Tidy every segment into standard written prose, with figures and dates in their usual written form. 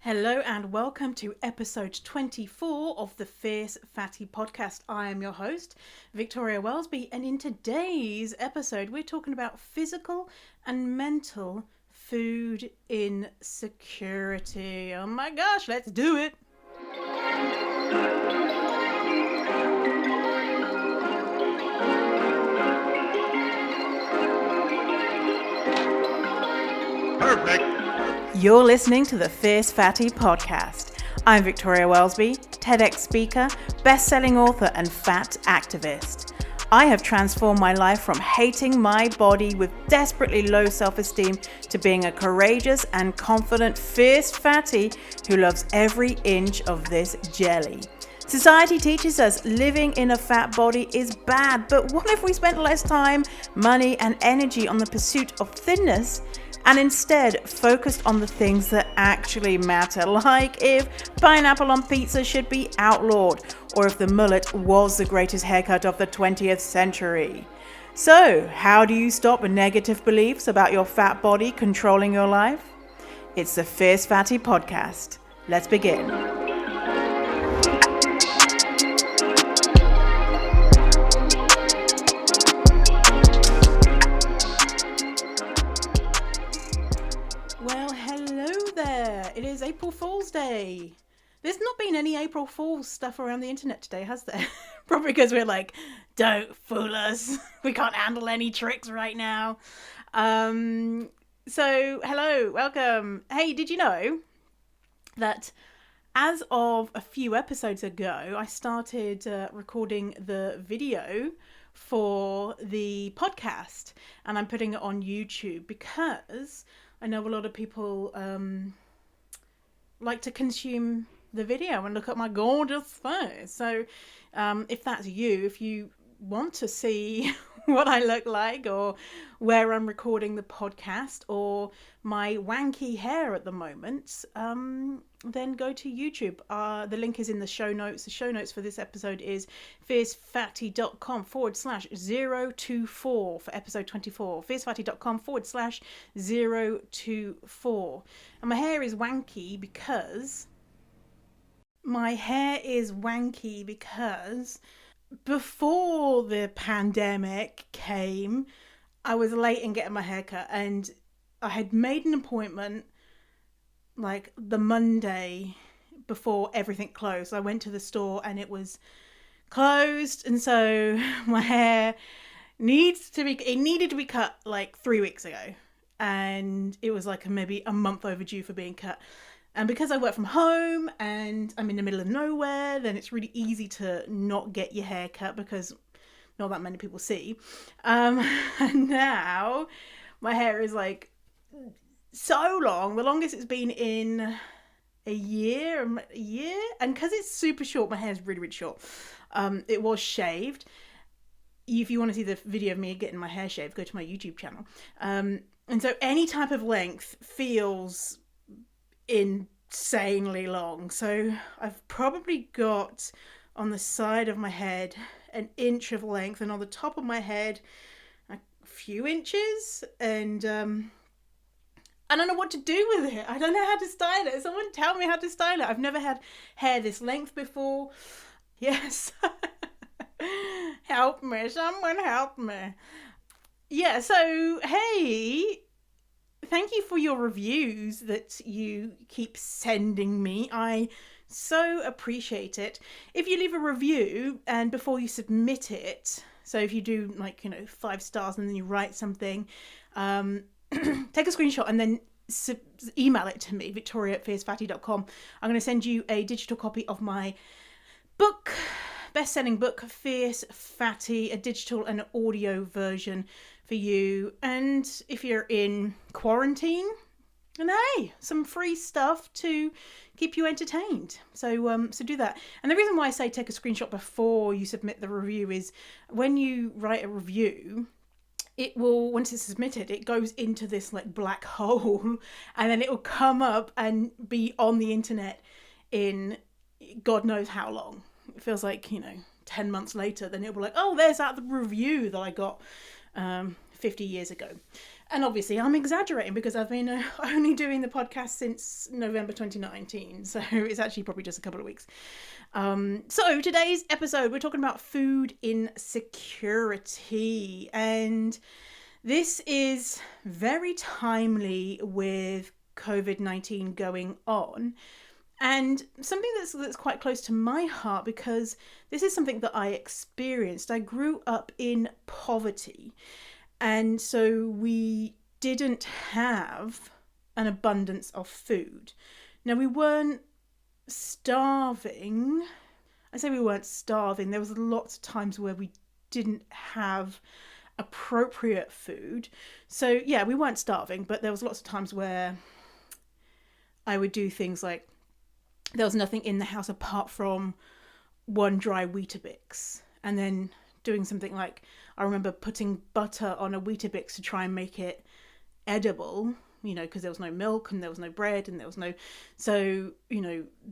Hello and welcome to episode 24 of the Fierce Fatty podcast. I am your host, Victoria Wellesby, and in today's episode we're talking about physical and mental food insecurity. Oh my gosh, let's do it! Perfect. You're listening to the Fierce Fatty podcast. I'm Victoria Wellesby, TEDx speaker, best-selling author, and fat activist. I have transformed my life from hating my body with desperately low self-esteem to being a courageous and confident fierce fatty who loves every inch of this jelly. Society teaches us living in a fat body is bad, but what if we spent less time, money, and energy on the pursuit of thinness and instead focused on the things that actually matter, like if pineapple on pizza should be outlawed, or if the mullet was the greatest haircut of the 20th century. So, how do you stop negative beliefs about your fat body controlling your life? It's the Fierce Fatty podcast. Let's begin. It is April Fool's Day. There's not been any April Fool's stuff around the internet today, has there? Probably because we're like, don't fool us. We can't handle any tricks right now. So, hello, welcome. Hey, did you know that as of a few episodes ago, I started recording the video for the podcast, and I'm putting it on YouTube because I know a lot of people like to consume the video and look at my gorgeous face. So if that's you, if you want to see what I look like or where I'm recording the podcast or my wanky hair at the moment, then go to YouTube. The link is in the show notes. The show notes for this episode is fiercefatty.com/024 for episode 24. fiercefatty.com/024. And my hair is wanky because before the pandemic came, I was late in getting my hair cut, and I had made an appointment like the Monday before everything closed. I went to the store and it was closed, and so my hair needed to be cut like 3 weeks ago, and it was like maybe a month overdue for being cut. And because I work from home and I'm in the middle of nowhere, then it's really easy to not get your hair cut because not that many people see. And now my hair is like so long, the longest it's been in a year. And because it's super short, my hair is really, really short. It was shaved. If you want to see the video of me getting my hair shaved, go to my YouTube channel. And so any type of length feels insanely long. So I've probably got on the side of my head an inch of length, and on the top of my head a few inches, and I don't know what to do with it. I don't know how to style it. Someone tell me how to style it. I've never had hair this length before. Yes. Help me, someone help me. Yeah, so hey, thank you for your reviews that you keep sending me. I so appreciate it. If you leave a review and before you submit it, so if you do 5 stars and then you write something, take a screenshot and then email it to me, victoria@fiercefatty.com. I'm going to send you a digital copy of my book, best-selling book, Fierce Fatty, a digital and audio version for you. And if you're in quarantine, and hey, some free stuff to keep you entertained. So do that. And the reason why I say take a screenshot before you submit the review is when you write a review, it will, once it's submitted, it goes into this like black hole, and then it will come up and be on the internet in God knows how long. It feels like 10 months later, then it'll be like, oh, there's that review that I got 50 years ago. And obviously I'm exaggerating because I've been only doing the podcast since November 2019. So it's actually probably just a couple of weeks. So today's episode, we're talking about food insecurity. And this is very timely with COVID-19 going on. And something that's quite close to my heart because this is something that I experienced. I grew up in poverty. And so we didn't have an abundance of food. Now, we weren't starving. I say we weren't starving. There was lots of times where we didn't have appropriate food. So, yeah, we weren't starving, but there was lots of times where I would do things like there was nothing in the house apart from one dry Weetabix. And then doing something like, I remember putting butter on a Weetabix to try and make it edible, because there was no milk and there was no bread and there was no... So,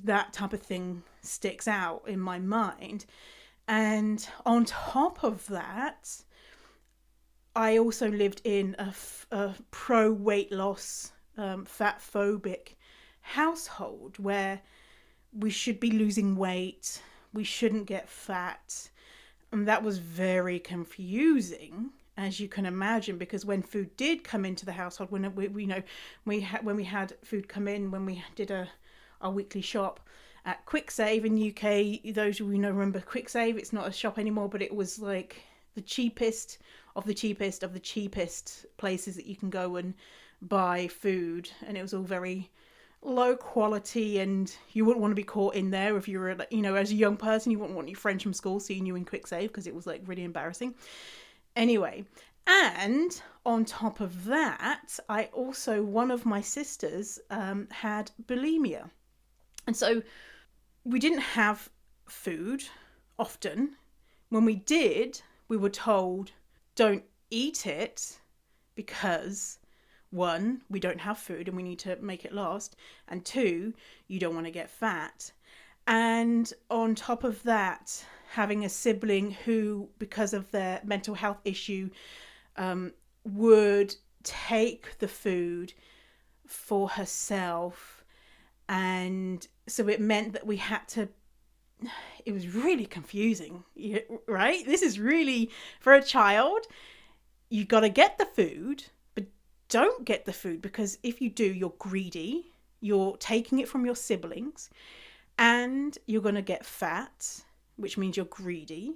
that type of thing sticks out in my mind. And on top of that, I also lived in a pro-weightloss, fatphobic household where we should be losing weight, we shouldn't get fat. And that was very confusing, as you can imagine, because when food did come into the household, when we had food come in, when we did our weekly shop at Quick Save in the UK, those who remember Quick Save, it's not a shop anymore, but it was like the cheapest of the cheapest of the cheapest places that you can go and buy food, and it was all very low quality, and you wouldn't want to be caught in there if you were, as a young person. You wouldn't want your friends from school seeing you in Quick Save because it was like really embarrassing. Anyway, and on top of that, one of my sisters had bulimia, and so we didn't have food often. When we did, we were told, don't eat it because, one, we don't have food and we need to make it last. And two, you don't want to get fat. And on top of that, having a sibling who, because of their mental health issue, would take the food for herself. And so it meant that we had to... It was really confusing, right? This is really, for a child, you got to get the food, don't get the food, because if you do, you're greedy, you're taking it from your siblings, and you're going to get fat, which means you're greedy.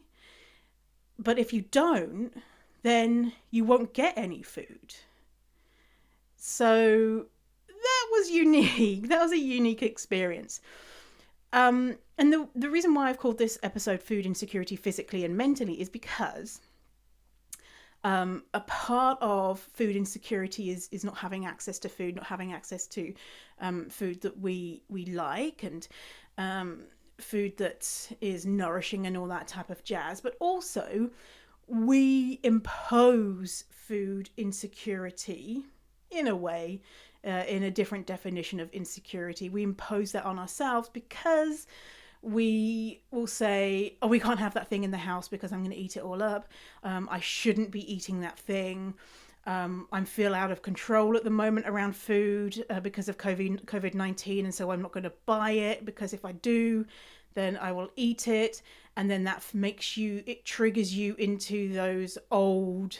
But if you don't, then you won't get any food. So that was unique. That was a unique experience. And the reason why I've called this episode Food Insecurity Physically and Mentally is because a part of food insecurity is not having access to food, not having access to food that we like, and food that is nourishing and all that type of jazz. But also, we impose food insecurity in a way, in a different definition of insecurity. We impose that on ourselves because we will say, oh, we can't have that thing in the house because I'm going to eat it all up. I shouldn't be eating that thing. I feel out of control at the moment around food because of COVID-19, and so I'm not going to buy it, because if I do, then I will eat it. And then it triggers you into those old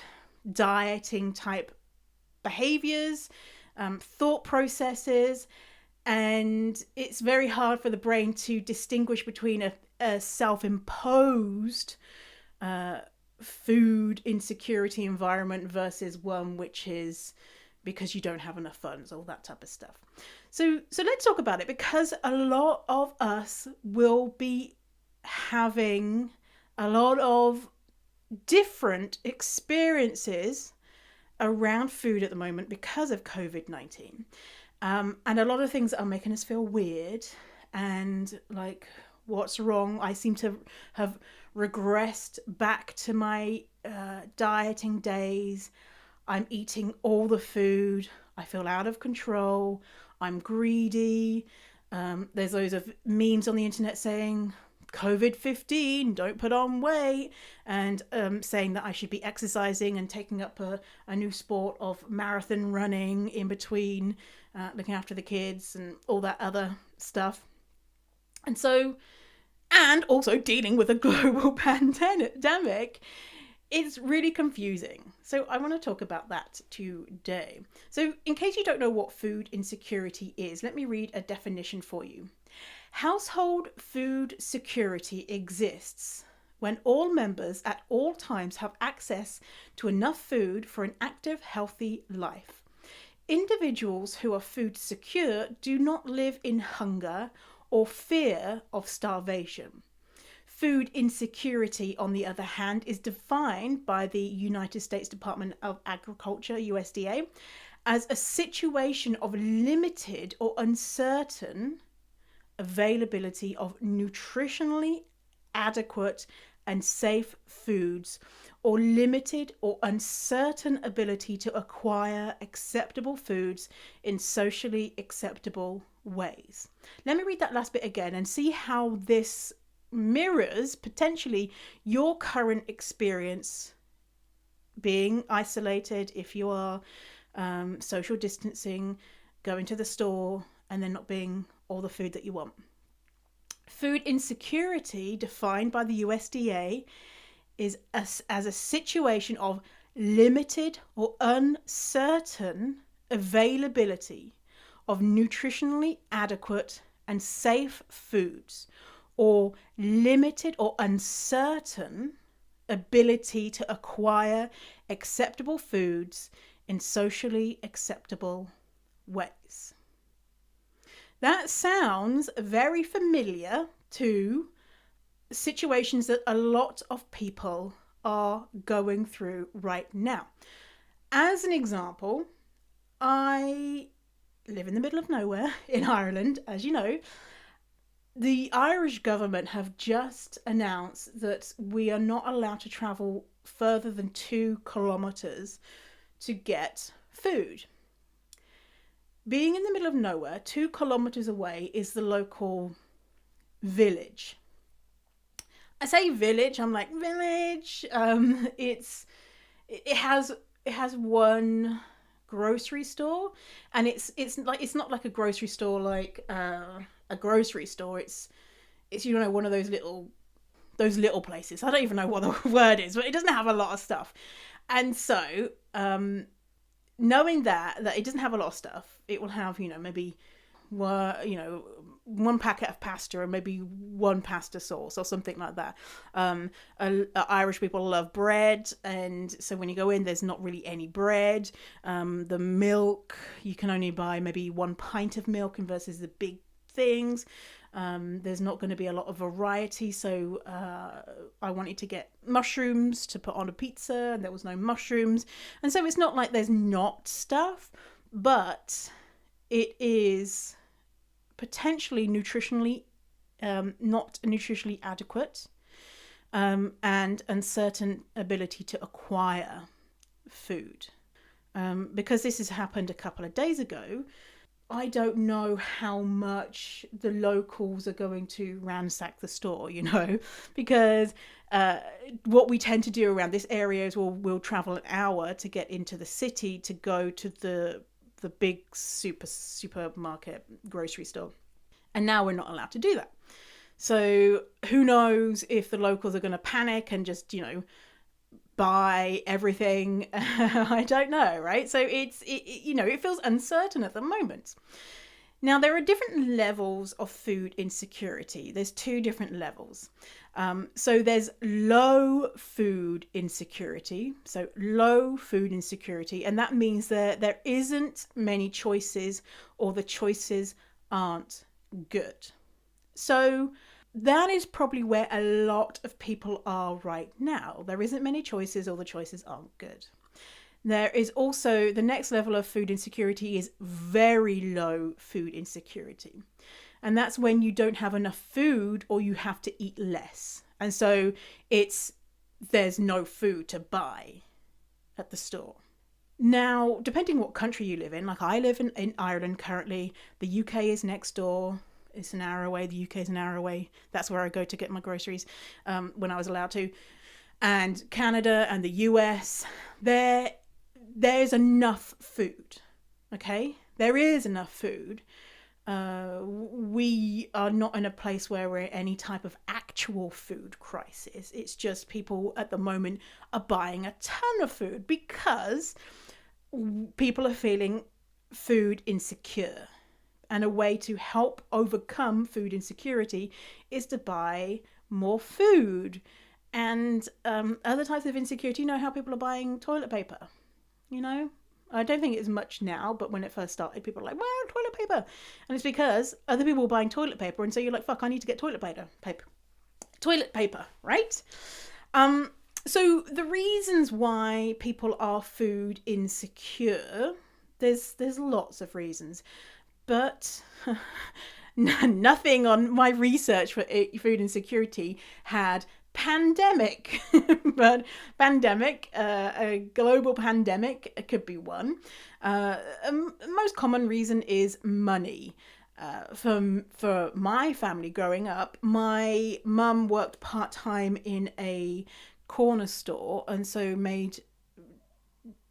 dieting type behaviours, thought processes. And it's very hard for the brain to distinguish between a self-imposed food insecurity environment versus one which is because you don't have enough funds, all that type of stuff. So let's talk about it, because a lot of us will be having a lot of different experiences around food at the moment because of COVID-19. And a lot of things are making us feel weird and like, what's wrong? I seem to have regressed back to my dieting days. I'm eating all the food. I feel out of control. I'm greedy. There's loads of memes on the internet saying, COVID-15, don't put on weight, and saying that I should be exercising and taking up a new sport of marathon running in between, looking after the kids and all that other stuff. And so, and also dealing with a global pandemic, it's really confusing. So I want to talk about that today. So in case you don't know what food insecurity is, let me read a definition for you. Household food security exists when all members at all times have access to enough food for an active, healthy life. Individuals who are food secure do not live in hunger or fear of starvation. Food insecurity, on the other hand, is defined by the United States Department of Agriculture, USDA, as a situation of limited or uncertain availability of nutritionally adequate and safe foods, or limited or uncertain ability to acquire acceptable foods in socially acceptable ways. Let me read that last bit again and see how this mirrors potentially your current experience being isolated, if you are social distancing, going to the store, and then not being all the food that you want. Food insecurity, defined by the USDA, is as a situation of limited or uncertain availability of nutritionally adequate and safe foods, or limited or uncertain ability to acquire acceptable foods in socially acceptable ways. That sounds very familiar to situations that a lot of people are going through right now. As an example, I live in the middle of nowhere in Ireland, as you know. The Irish government have just announced that we are not allowed to travel further than 2 kilometers to get food. Being in the middle of nowhere, 2 kilometers away is the local village. I say village, I'm like, village. It has one grocery store, and it's not like a grocery store like a grocery store. It's one of those little places. I don't even know what the word is, but it doesn't have a lot of stuff. And so knowing that it doesn't have a lot of stuff, it will have maybe one packet of pasta and maybe one pasta sauce or something like that. Irish people love bread, and so when you go in, there's not really any bread. The milk, you can only buy maybe 1 pint of milk versus the big things. There's not going to be a lot of variety, so I wanted to get mushrooms to put on a pizza, and there was no mushrooms. And so it's not like there's not stuff, but it is potentially nutritionally not nutritionally adequate, and uncertain ability to acquire food. Because this has happened a couple of days ago, I don't know how much the locals are going to ransack the store, because what we tend to do around this area is we'll travel an hour to get into the city to go to the big supermarket grocery store. And now we're not allowed to do that. So who knows if the locals are going to panic and just, buy everything. I don't know, right? So it feels uncertain at the moment. Now, there are different levels of food insecurity. There's 2 different levels. So there's low food insecurity. So low food insecurity. And that means that there isn't many choices, or the choices aren't good. So that is probably where a lot of people are right now. There isn't many choices, or the choices aren't good. There is also the next level of food insecurity is very low food insecurity. And that's when you don't have enough food, or you have to eat less. And so there's no food to buy at the store. Now, depending what country you live in, like I live in Ireland currently, the UK is next door. It's an hour away. The UK is an hour away. That's where I go to get my groceries when I was allowed to. And Canada and the US, there's enough food. Okay, there is enough food. We are not in a place where we're in any type of actual food crisis. It's just people at the moment are buying a ton of food because people are feeling food insecure. And a way to help overcome food insecurity is to buy more food. And other types of insecurity, how people are buying toilet paper. I don't think it's much now, but when it first started, people were like, well, toilet paper. And it's because other people were buying toilet paper. And so you're like, fuck, I need to get toilet paper, right? So the reasons why people are food insecure, there's lots of reasons. But nothing on my research for food insecurity had pandemic. But pandemic, a global pandemic, it could be one. Most common reason is money. For my family growing up, my mum worked part-time in a corner store, and so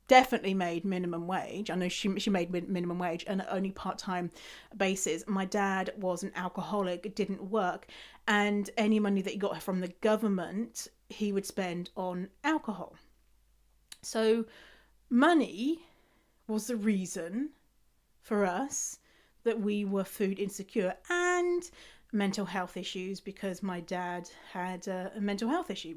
definitely made minimum wage. I know she made minimum wage and only part-time basis. My dad was an alcoholic, it didn't work, and any money that he got from the government he would spend on alcohol. So money was the reason for us that we were food insecure, and mental health issues, because my dad had a mental health issue.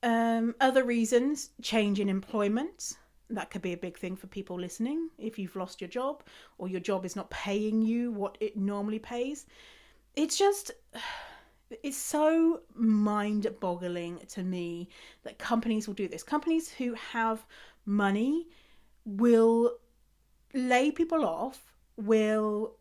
Other reasons: change in employment. That could be a big thing for people listening. If you've lost your job, or your job is not paying you what it normally pays, it's so mind-boggling to me that companies will do this. Companies who have money will lay people off, will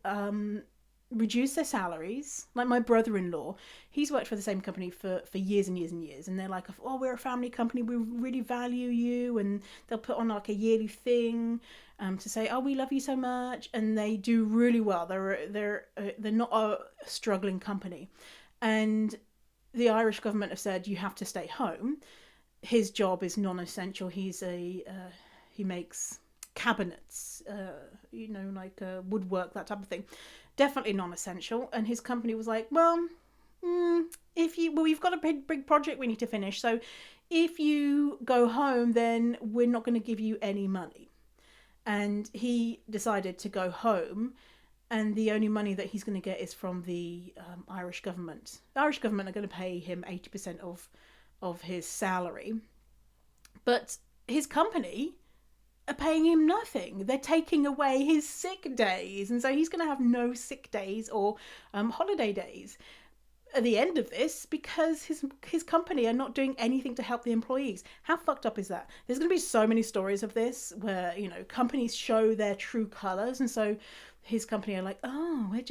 reduce their salaries. Like my brother-in-law, he's worked for the same company for years and years and years, and they're like, oh, we're a family company, we really value you, and they'll put on like a yearly thing to say, oh, we love you so much, and they do really well. They're not a struggling company, and the Irish government have said you have to stay home. His job is non-essential. He makes cabinets, like woodwork, that type of thing. Definitely non-essential. And his company was like, well, we've got a big project we need to finish, so if you go home, then we're not going to give you any money. And he decided to go home, and the only money that he's going to get is from the Irish government. The Irish government are going to pay him 80% of his salary, but his company are paying him nothing. They're taking away his sick days, and so he's going to have no sick days or holiday days at the end of this, because his company are not doing anything to help the employees. How fucked up is that? There's going to be so many stories of this where companies show their true colors, and so his company are like, oh, we're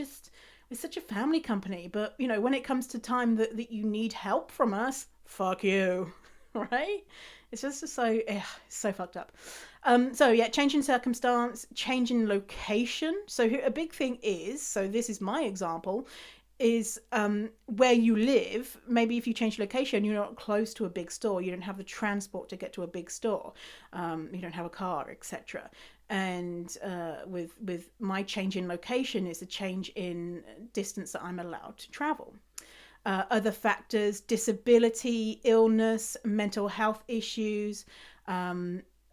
such a family company, but when it comes to time that you need help from us, fuck you. Right? It's just so fucked up. Change in circumstance, change in location. So a big thing is, so this is my example, is where you live. Maybe if you change location, you're not close to a big store, you don't have the transport to get to a big store, you don't have a car, etc. And with my change in location is a change in distance that I'm allowed to travel. Other factors: disability, illness, mental health issues,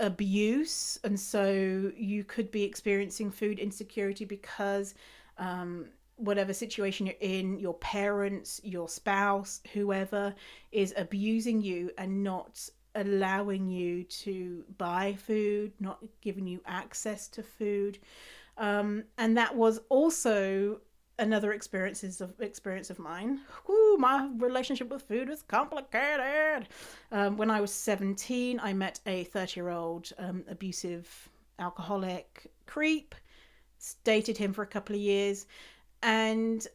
abuse. And so you could be experiencing food insecurity because whatever situation you're in, your parents, your spouse, whoever is abusing you and not allowing you to buy food, not giving you access to food. And that was also another experience of mine. Ooh, my relationship with food was complicated. When I was 17, I met a 30-year-old abusive alcoholic creep. Dated him for a couple of years, and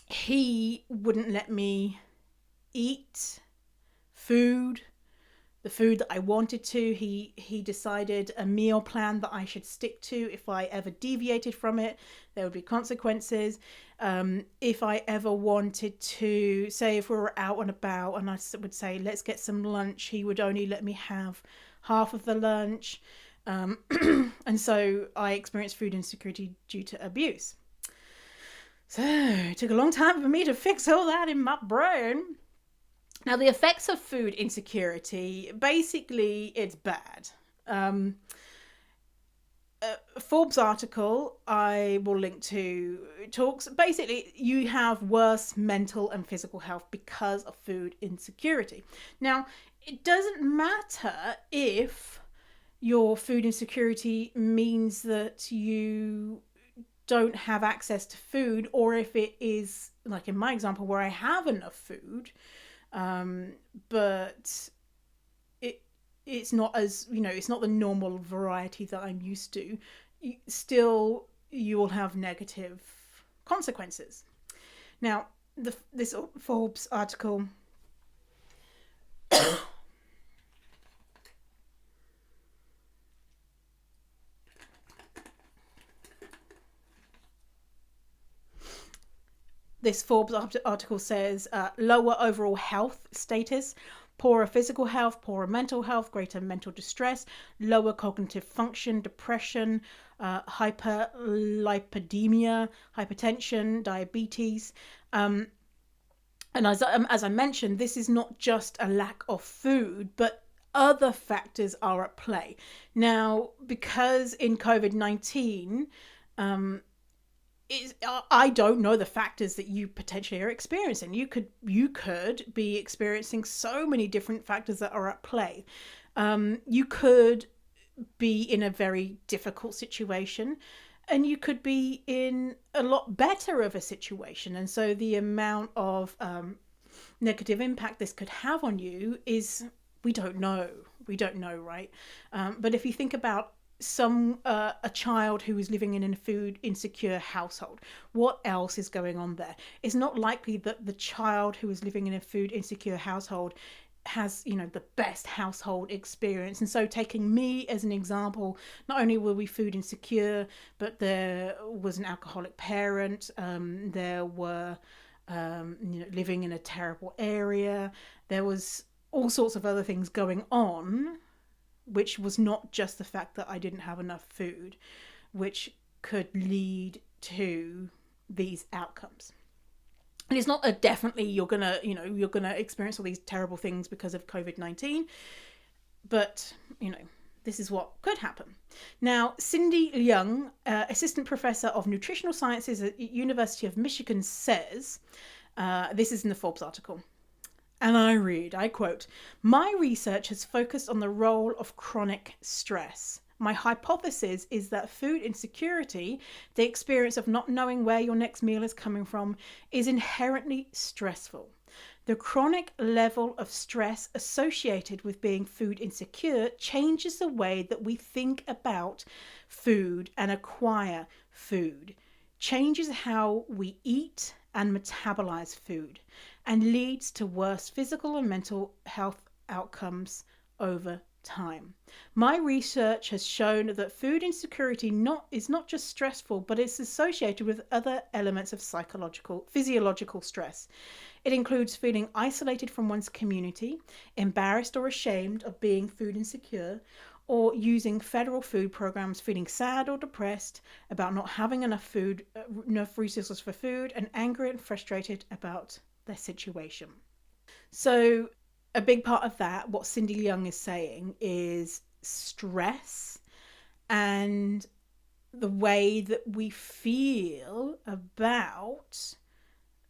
he wouldn't let me eat food the food that I wanted to. He decided a meal plan that I should stick to. If I ever deviated from it, there would be consequences. If I ever wanted to, say if we were out and about and I would say, let's get some lunch, he would only let me have half of the lunch. And so I experienced food insecurity due to abuse. So it took a long time for me to fix all that in my brain. Now, the effects of food insecurity, basically, it's bad. Forbes article I will link to talks, basically, you have worse mental and physical health because of food insecurity. Now, it doesn't matter if your food insecurity means that you don't have access to food, or if it is, like in my example, where I have enough food, but it's not as, it's not the normal variety that I'm used to. Still, you will have negative consequences. Now, this Forbes article this Forbes article says lower overall health status, poorer physical health, poorer mental health, greater mental distress, lower cognitive function, depression, hyperlipidemia, hypertension, diabetes. And as I mentioned, this is not just a lack of food, but other factors are at play. Now, because in COVID-19, I don't know the factors that you potentially are experiencing. You could be experiencing so many different factors that are at play. You could be in a very difficult situation, and you could be in a lot better of a situation. And so the amount of negative impact this could have on you is, we don't know, right? But if you think about a child who is living in a food insecure household, what else is going on there? It's not likely that the child who is living in a food insecure household has, the best household experience. And so, taking me as an example, not only were we food insecure, but there was an alcoholic parent, there were living in a terrible area, there was all sorts of other things going on, which was not just the fact that I didn't have enough food, which could lead to these outcomes. And it's not definitely you're gonna experience all these terrible things because of COVID-19, but this is what could happen. Now, Cindy Leung, assistant professor of nutritional sciences at University of Michigan, says, this is in the Forbes article, and I quote, "My research has focused on the role of chronic stress. My hypothesis is that food insecurity, the experience of not knowing where your next meal is coming from, is inherently stressful. The chronic level of stress associated with being food insecure changes the way that we think about food and acquire food, changes how we eat and metabolize food, and leads to worse physical and mental health outcomes over time. My research has shown that food insecurity is not just stressful, but it's associated with other elements of physiological stress. It includes feeling isolated from one's community, embarrassed or ashamed of being food insecure, or using federal food programs, feeling sad or depressed about not having enough resources for food, and angry and frustrated about their situation." So a big part of that, what Cindy Leung is saying, is stress and the way that we feel about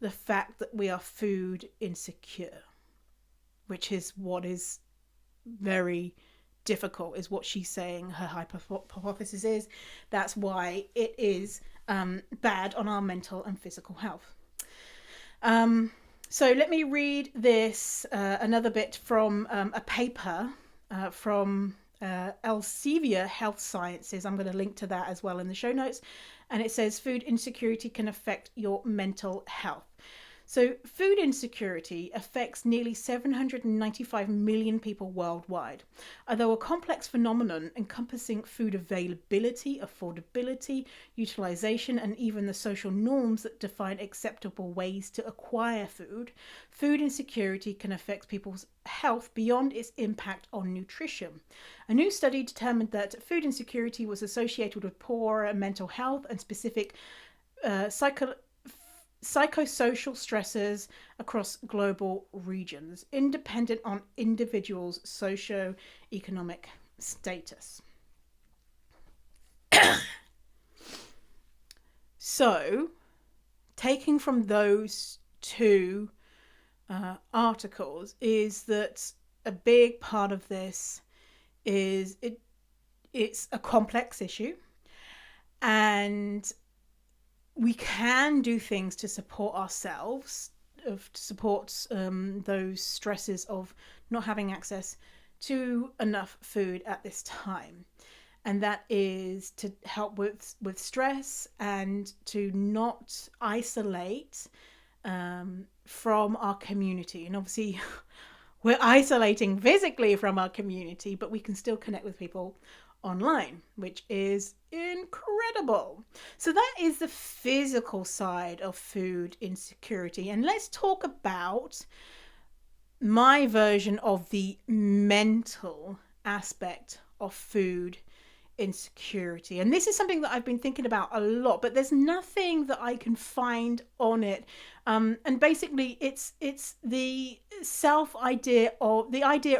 the fact that we are food insecure, which is what is very difficult, is what she's saying her hypothesis is. That's why it is bad on our mental and physical health. So let me read this, another bit from a paper from Elsevier Health Sciences. I'm going to link to that as well in the show notes. And it says food insecurity can affect your mental health. So, food insecurity affects nearly 795 million people worldwide, although a complex phenomenon encompassing food availability, affordability, utilization, and even the social norms that define acceptable ways to acquire food. Food insecurity can affect people's health beyond its impact on nutrition. A new study determined that food insecurity was associated with poorer mental health and specific psychosocial stressors across global regions, independent on individuals' socio-economic status. So, taking from those two articles is that a big part of this is it's a complex issue, and we can do things to support ourselves, to support those stresses of not having access to enough food at this time. And that is to help with stress and to not isolate from our community. And obviously, we're isolating physically from our community, but we can still connect with people online, which is incredible. So that is the physical side of food insecurity. And let's talk about my version of the mental aspect of food insecurity. And this is something that I've been thinking about a lot, but there's nothing that I can find on it. And basically it's the idea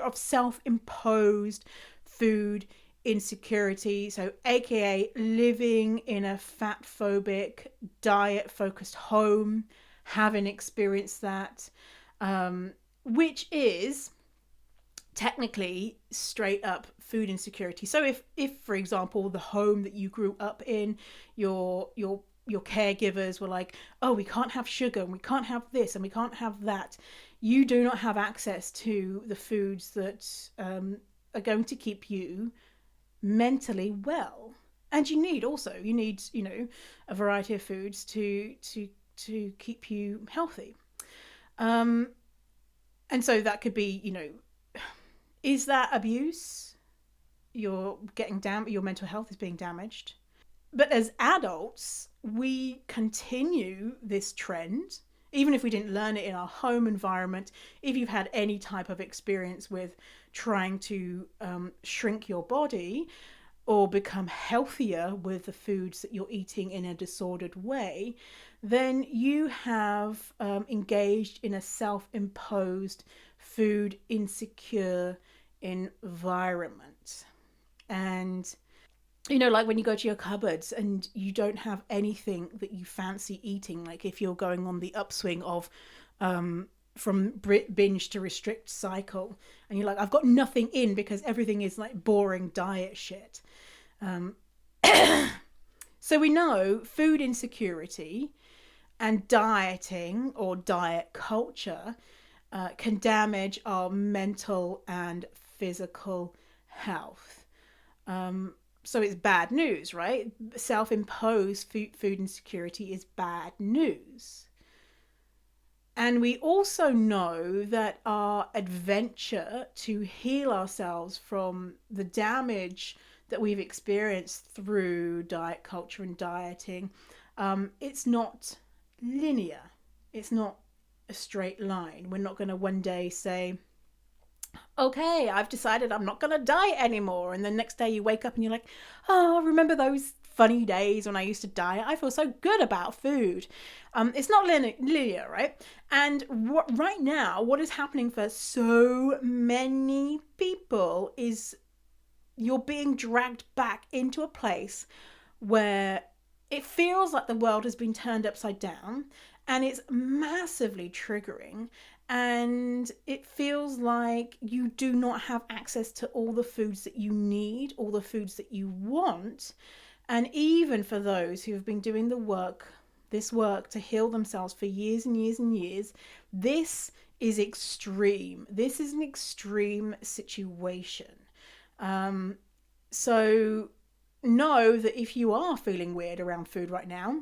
of self-imposed food insecurity. So aka living in a fatphobic, diet focused home, having experienced that, which is technically straight up food insecurity. So if for example the home that you grew up in, your caregivers were like, oh, we can't have sugar and we can't have this and we can't have that, you do not have access to the foods that are going to keep you mentally well. And you need a variety of foods to keep you healthy. And so that could be, is that abuse? You're getting your mental health is being damaged. But as adults, we continue this trend, even if we didn't learn it in our home environment. If you've had any type of experience with trying to shrink your body or become healthier with the foods that you're eating in a disordered way, then you have engaged in a self-imposed food insecure environment. And like when you go to your cupboards and you don't have anything that you fancy eating, like if you're going on the upswing of from binge to restrict cycle, and you're like, I've got nothing in because everything is like boring diet shit. So we know food insecurity and dieting or diet culture can damage our mental and physical health. So it's bad news, right? Self-imposed food insecurity is bad news. And we also know that our adventure to heal ourselves from the damage that we've experienced through diet culture and dieting, it's not linear. It's not a straight line. We're not going to one day say, okay, I've decided I'm not going to diet anymore. And the next day you wake up and you're like, oh, remember those funny days when I used to diet? I feel so good about food. It's not linear, right? And right now, what is happening for so many people is you're being dragged back into a place where it feels like the world has been turned upside down, and it's massively triggering. And it feels like you do not have access to all the foods that you need, all the foods that you want. And even for those who have been doing this work to heal themselves for years and years and years, this is extreme. This is an extreme situation. So know that if you are feeling weird around food right now,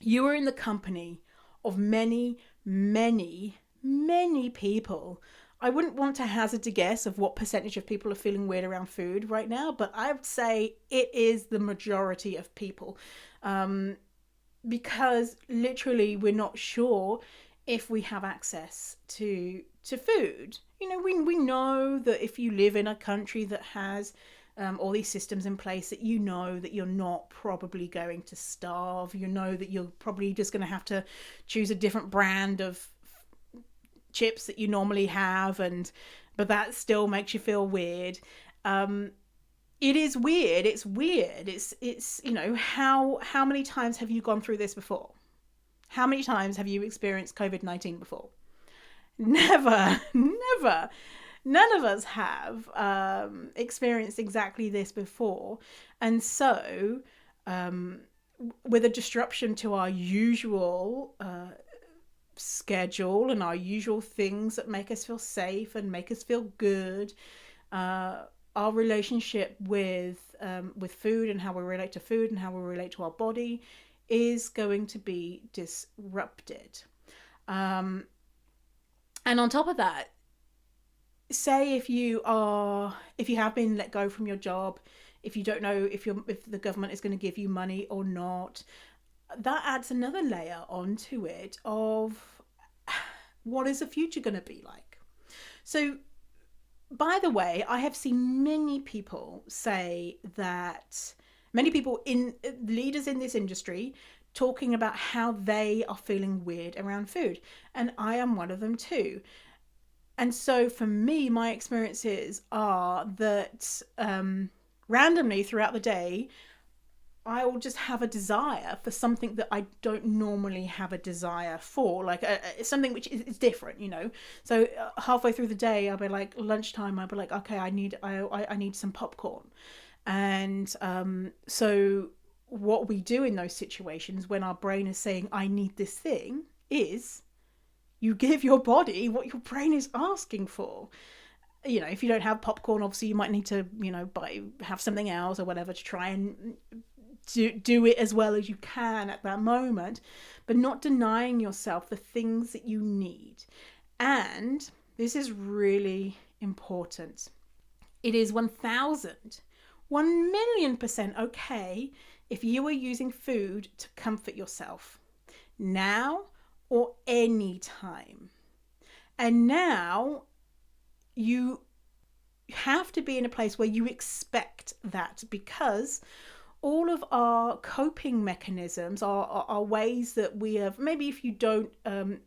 you are in the company of many, many, many people. I wouldn't want to hazard a guess of what percentage of people are feeling weird around food right now, but I would say it is the majority of people. Because literally we're not sure if we have access to food. You know, we know that if you live in a country that has all these systems in place, that you know that you're not probably going to starve. You know that you're probably just going to have to choose a different brand of chips that you normally have, but that still makes you feel weird. It is weird. It's weird. It's you know, how many times have you gone through this before? How many times have you experienced COVID-19 before? Never, never. None of us have experienced exactly this before. And so, with a disruption to our usual schedule and our usual things that make us feel safe and make us feel good, our relationship with food and how we relate to food and how we relate to our body is going to be disrupted. And on top of that, say if you have been let go from your job, if you don't know if the government is going to give you money or not, that adds another layer onto it of what is the future going to be like. So, by the way, I have seen many people say that, many people leaders in this industry talking about how they are feeling weird around food. And I am one of them too. And so for me, my experiences are that randomly throughout the day, I will just have a desire for something that I don't normally have a desire for, like something which is different, you know. So halfway through the day, I'll be like, lunchtime, I'll be like, okay, I need some popcorn. And so what we do in those situations when our brain is saying, I need this thing, is you give your body what your brain is asking for. You know, if you don't have popcorn, obviously you might need to, you know, have something else or whatever to try and do it as well as you can at that moment, but not denying yourself the things that you need. And this is really important. It is 1,000,000% okay if you are using food to comfort yourself, now or any time. And now you have to be in a place where you expect that, because all of our coping mechanisms are ways that we have. Maybe if you don't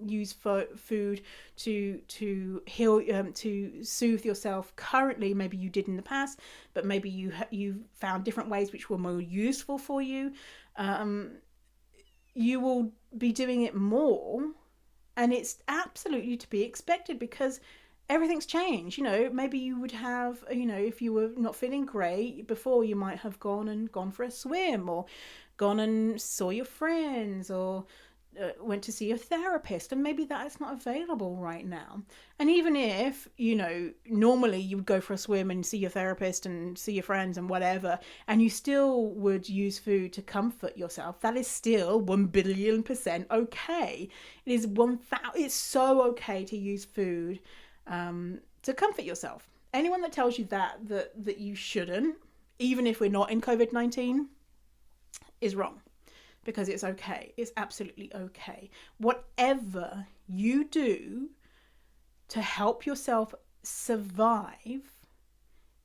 use food to heal, to soothe yourself currently, maybe you did in the past, but maybe you found different ways which were more useful for you. You will be doing it more, and it's absolutely to be expected because everything's changed. You know, maybe you would have, you know, if you were not feeling great before, you might have gone for a swim, or gone and saw your friends, or went to see a therapist, and maybe that is not available right now. And even if, you know, normally you would go for a swim and see your therapist and see your friends and whatever, and you still would use food to comfort yourself, that is still 1,000,000,000% okay. It's so okay to use food to comfort yourself. Anyone that tells you that you shouldn't, even if we're not in COVID-19, is wrong, because it's okay. It's absolutely okay. Whatever you do to help yourself survive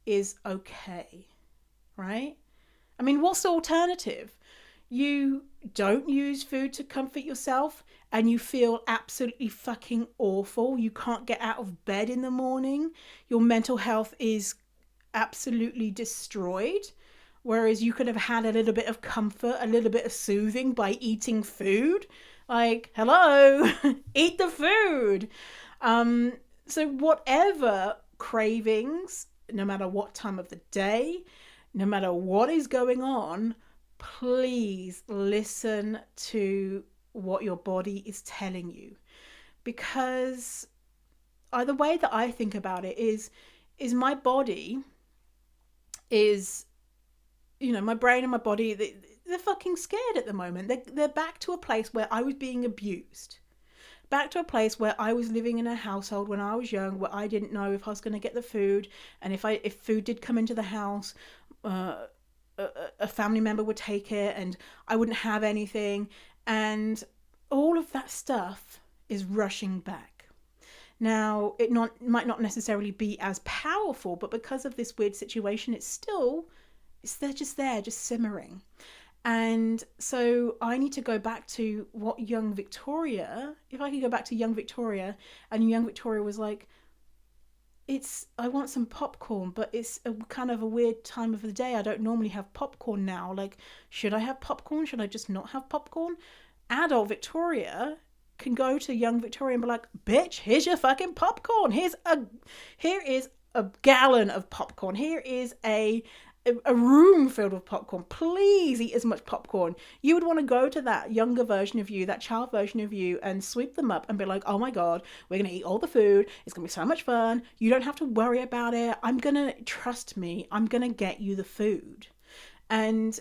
is okay, right? I mean, what's the alternative? You don't use food to comfort yourself and you feel absolutely fucking awful. You can't get out of bed in the morning. Your mental health is absolutely destroyed. Whereas you could have had a little bit of comfort, a little bit of soothing by eating food. Like, hello, eat the food. So whatever cravings, no matter what time of the day, no matter what is going on, please listen to what your body is telling you. Because the way that I think about it is my body is, you know, my brain and my body, they're fucking scared at the moment. They're back to a place where I was being abused. back to a place where I was living in a household when I was young, where I didn't know if I was going to get the food, and if food did come into the house, uh, a family member would take it, and I wouldn't have anything, and all of that stuff is rushing back. Now, might not necessarily be as powerful, but because of this weird situation, it's there, just simmering. And so I need to go back to what young Victoria, if I could go back to young Victoria, and young Victoria was like, I want some popcorn, but it's a kind of a weird time of the day. I don't normally have popcorn now. Like, should I have popcorn? Should I just not have popcorn? Adult Victoria can go to young Victoria and be like, bitch, here's your fucking popcorn. Here is a gallon of popcorn. Here is a room filled with popcorn. Please eat as much popcorn. You would want to go to that younger version of you, that child version of you, and sweep them up and be like, oh my God, we're going to eat all the food. It's going to be so much fun. You don't have to worry about it. Trust me, I'm going to get you the food. And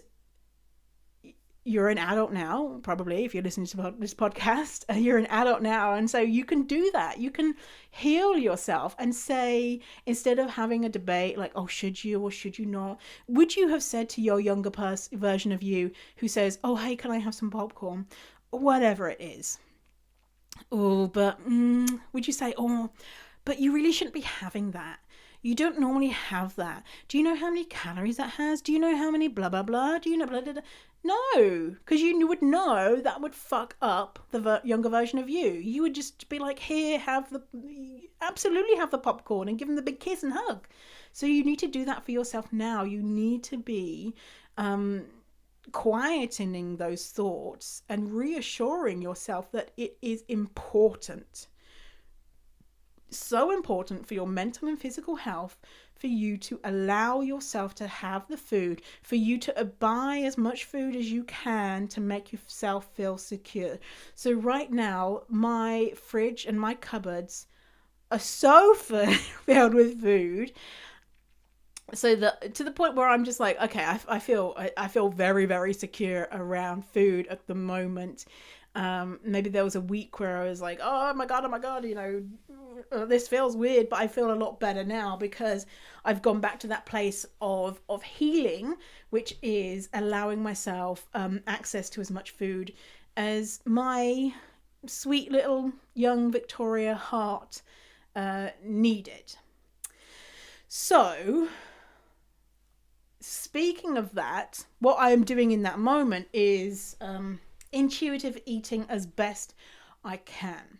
you're an adult now, probably, if you're listening to this podcast, you're an adult now. And so you can do that. You can heal yourself and say, instead of having a debate like, oh, should you or should you not? Would you have said to your younger version of you who says, oh, hey, can I have some popcorn? Whatever it is. Oh, but would you say, oh, but you really shouldn't be having that. You don't normally have that. Do you know how many calories that has? Do you know how many blah, blah, blah? Do you know blah, blah, blah? No, because you would know that would fuck up the younger version of you. You would just be like, here, absolutely have the popcorn and give them the big kiss and hug. So you need to do that for yourself now. You need to be quietening those thoughts and reassuring yourself that it is important. So important for your mental and physical health, for you to allow yourself to have the food, for you to buy as much food as you can to make yourself feel secure. So right now, my fridge and my cupboards are so filled with food, so that to the point where I'm just like, okay, I feel very, very secure around food at the moment. Maybe there was a week where I was like, oh my god, this feels weird, but I feel a lot better now because I've gone back to that place of healing, which is allowing myself access to as much food as my sweet little young Victoria heart needed. So, speaking of that, what I'm doing in that moment is intuitive eating as best I can.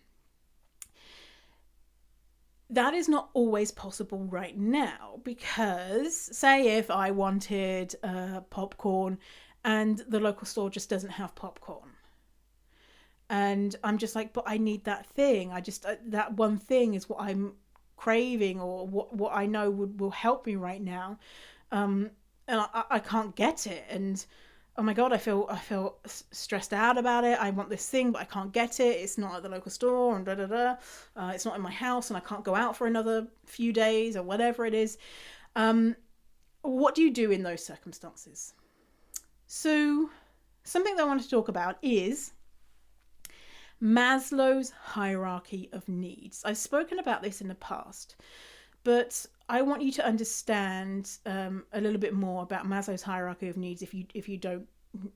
That is not always possible right now because, say, if I wanted popcorn and the local store just doesn't have popcorn, and I'm just like, but I need that thing. That one thing is what I'm craving, or what I know will help me right now, and I can't get it, and oh my god, I feel stressed out about it. I want this thing, but I can't get it. It's not at the local store, and it's not in my house, and I can't go out for another few days, or whatever it is. What do you do in those circumstances? So, something that I want to talk about is Maslow's hierarchy of needs. I've spoken about this in the past, but I want you to understand a little bit more about Maslow's hierarchy of needs if you don't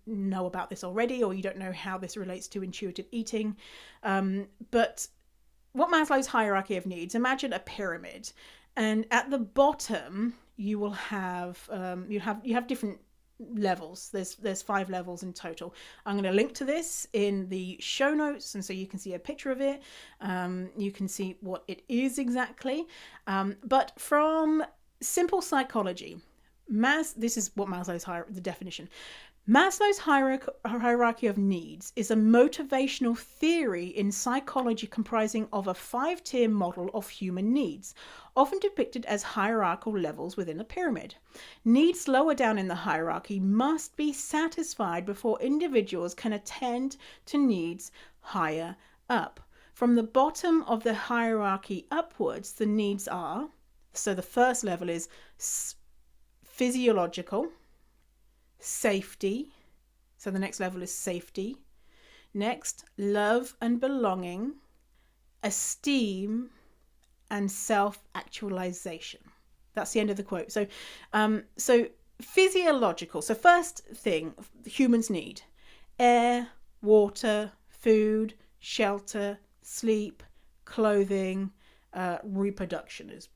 know about this already, or you don't know how this relates to intuitive eating. But what Maslow's hierarchy of needs, imagine a pyramid, and at the bottom you will have you have different levels. There's 5 levels in total. I'm going to link to this in the show notes, and so you can see a picture of it. You can see what it is exactly. But from simple psychology, this is what Maslow's the definition. Maslow's hierarchy of needs is a motivational theory in psychology comprising of a 5-tier model of human needs, often depicted as hierarchical levels within a pyramid. Needs lower down in the hierarchy must be satisfied before individuals can attend to needs higher up. From the bottom of the hierarchy upwards, the needs are, so the first level is physiological, safety, so the next level is safety. Next, love and belonging. esteem, and self-actualization. That's the end of the quote. So physiological. So first thing humans need: air, water, food, shelter, sleep, clothing, reproduction is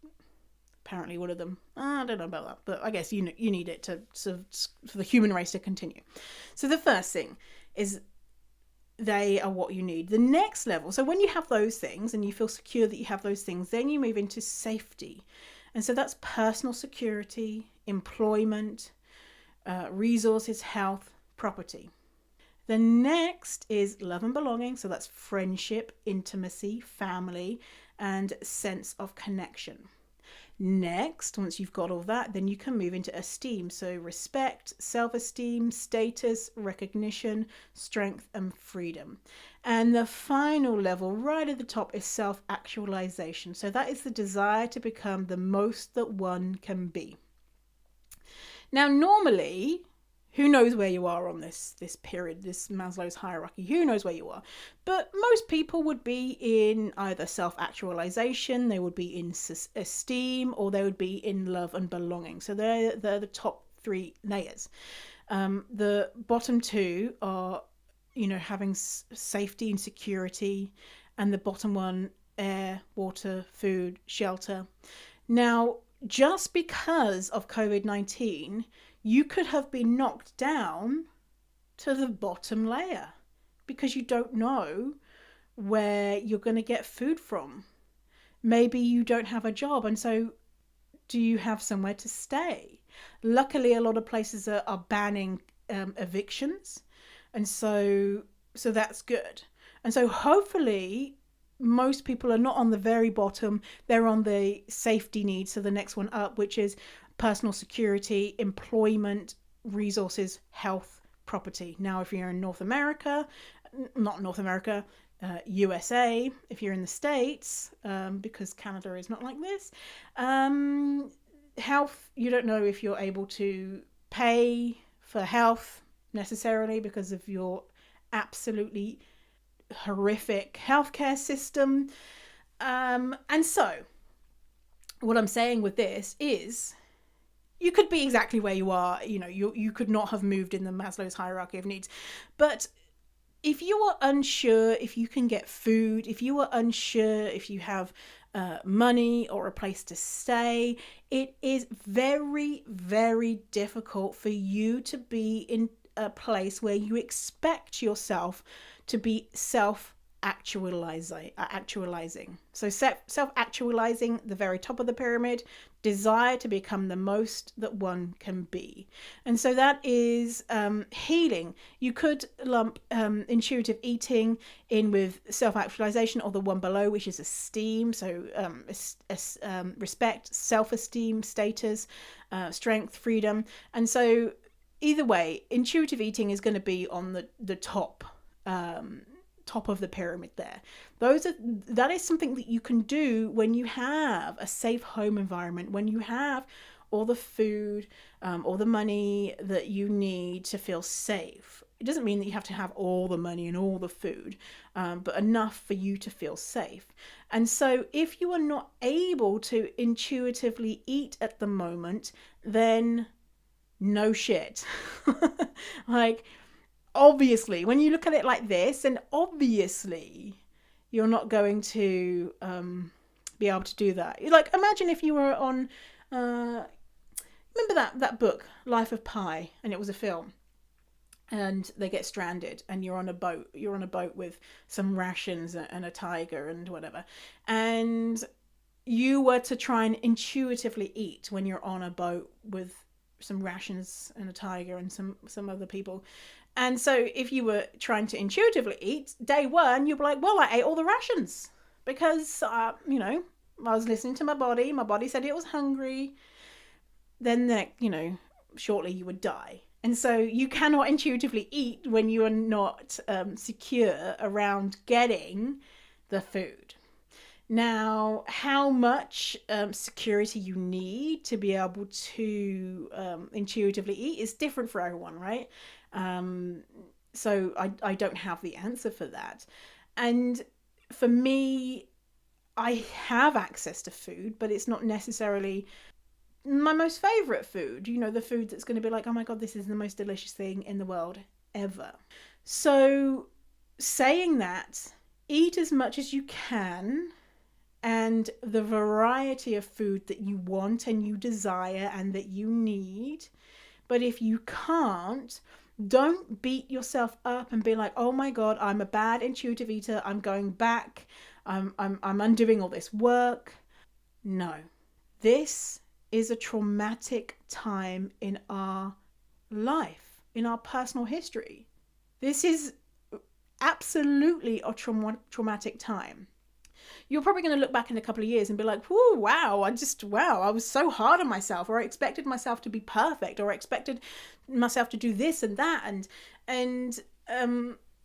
apparently one of them. I don't know about that, but I guess you need it for the human race to continue. So the first thing is they are what you need. The next level, so when you have those things and you feel secure that you have those things, then you move into safety. And so that's personal security, employment, resources, health, property. The next is love and belonging. So that's friendship, intimacy, family, and sense of connection. Next, once you've got all that, then you can move into esteem. So respect, self-esteem, status, recognition, strength, and freedom. And the final level right at the top is self-actualization. So that is the desire to become the most that one can be. Now, normally, who knows where you are on this pyramid, this Maslow's hierarchy? Who knows where you are? But most people would be in either self-actualization, they would be in esteem, or they would be in love and belonging. So they're the top three layers. The bottom two are, having safety and security, and the bottom one, air, water, food, shelter. Now, just because of COVID-19, you could have been knocked down to the bottom layer because you don't know where you're going to get food from. Maybe you don't have a job, and so do you have somewhere to stay? Luckily, a lot of places are banning evictions, and so that's good. And so hopefully most people are not on the very bottom, they're on the safety need, so the next one up, which is personal security, employment, resources, health, property. Now, if you're in USA, if you're in the States, because Canada is not like this, health, you don't know if you're able to pay for health necessarily because of your absolutely horrific healthcare system. And so, what I'm saying with this is, you could be exactly where you are. You could not have moved in the Maslow's hierarchy of needs. But if you are unsure if you can get food, if you are unsure if you have money or a place to stay, it is very, very difficult for you to be in a place where you expect yourself to be self-actualizing. So self-actualizing, the very top of the pyramid, desire to become the most that one can be. And so that is healing. You could lump intuitive eating in with self-actualization, or the one below, which is esteem. So respect, self-esteem, status, strength, freedom. And so either way, intuitive eating is going to be on the top of the pyramid there. That is something that you can do when you have a safe home environment, when you have all the food, all the money that you need to feel safe. It doesn't mean that you have to have all the money and all the food, but enough for you to feel safe. And so if you are not able to intuitively eat at the moment, then no shit. Like, obviously, when you look at it like this, and obviously you're not going to be able to do that. Like, imagine if you were on remember that book Life of Pi, and it was a film, and they get stranded and you're on a boat with some rations and a tiger and whatever, and you were to try and intuitively eat when you're on a boat with some rations and a tiger and some other people. And so if you were trying to intuitively eat, day one, you'd be like, well, I ate all the rations because, I was listening to my body. My body said it was hungry. Then, shortly you would die. And so you cannot intuitively eat when you are not secure around getting the food. Now, how much security you need to be able to intuitively eat is different for everyone, right? So I don't have the answer for that. And for me, I have access to food, but it's not necessarily my most favorite food. You know, the food that's going to be like, oh my God, this is the most delicious thing in the world ever. So, saying that, eat as much as you can and the variety of food that you want and you desire and that you need. But if you can't, don't beat yourself up and be like, oh my God, I'm a bad intuitive eater. I'm going back. I'm undoing all this work. No. This is a traumatic time in our life, in our personal history. This is absolutely a traumatic time. You're probably going to look back in a couple of years and be like, "Whoo, wow, I was so hard on myself, or I expected myself to be perfect, or I expected myself to do this and that, and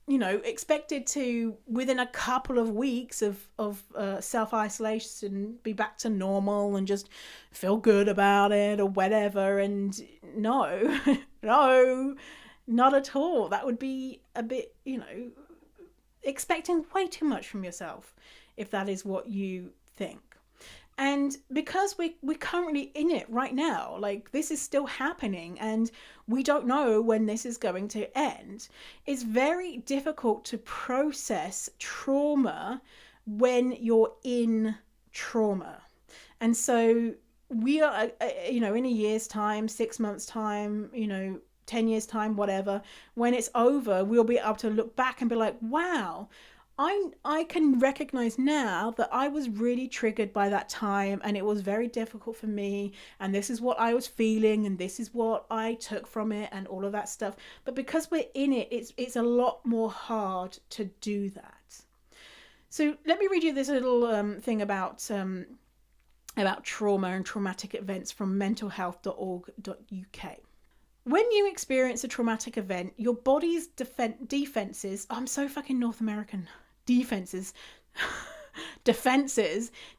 you know, expected to within a couple of weeks of self isolation be back to normal and just feel good about it or whatever." And no, no, not at all. That would be a bit, you know, expecting way too much from yourself if that is what you think. And because we're currently in it right now, like this is still happening and we don't know when this is going to end, it's very difficult to process trauma when you're in trauma. And so we are, you know, in a year's time, 6 months' time, you know, 10 years' time, whatever, when it's over, we'll be able to look back and be like, wow, I can recognize now that I was really triggered by that time and it was very difficult for me, and this is what I was feeling and this is what I took from it and all of that stuff. But because we're in it, it's a lot more hard to do that. So let me read you this little thing about trauma and traumatic events from mentalhealth.org.uk. When you experience a traumatic event, your body's defenses, oh, I'm so fucking North American, defenses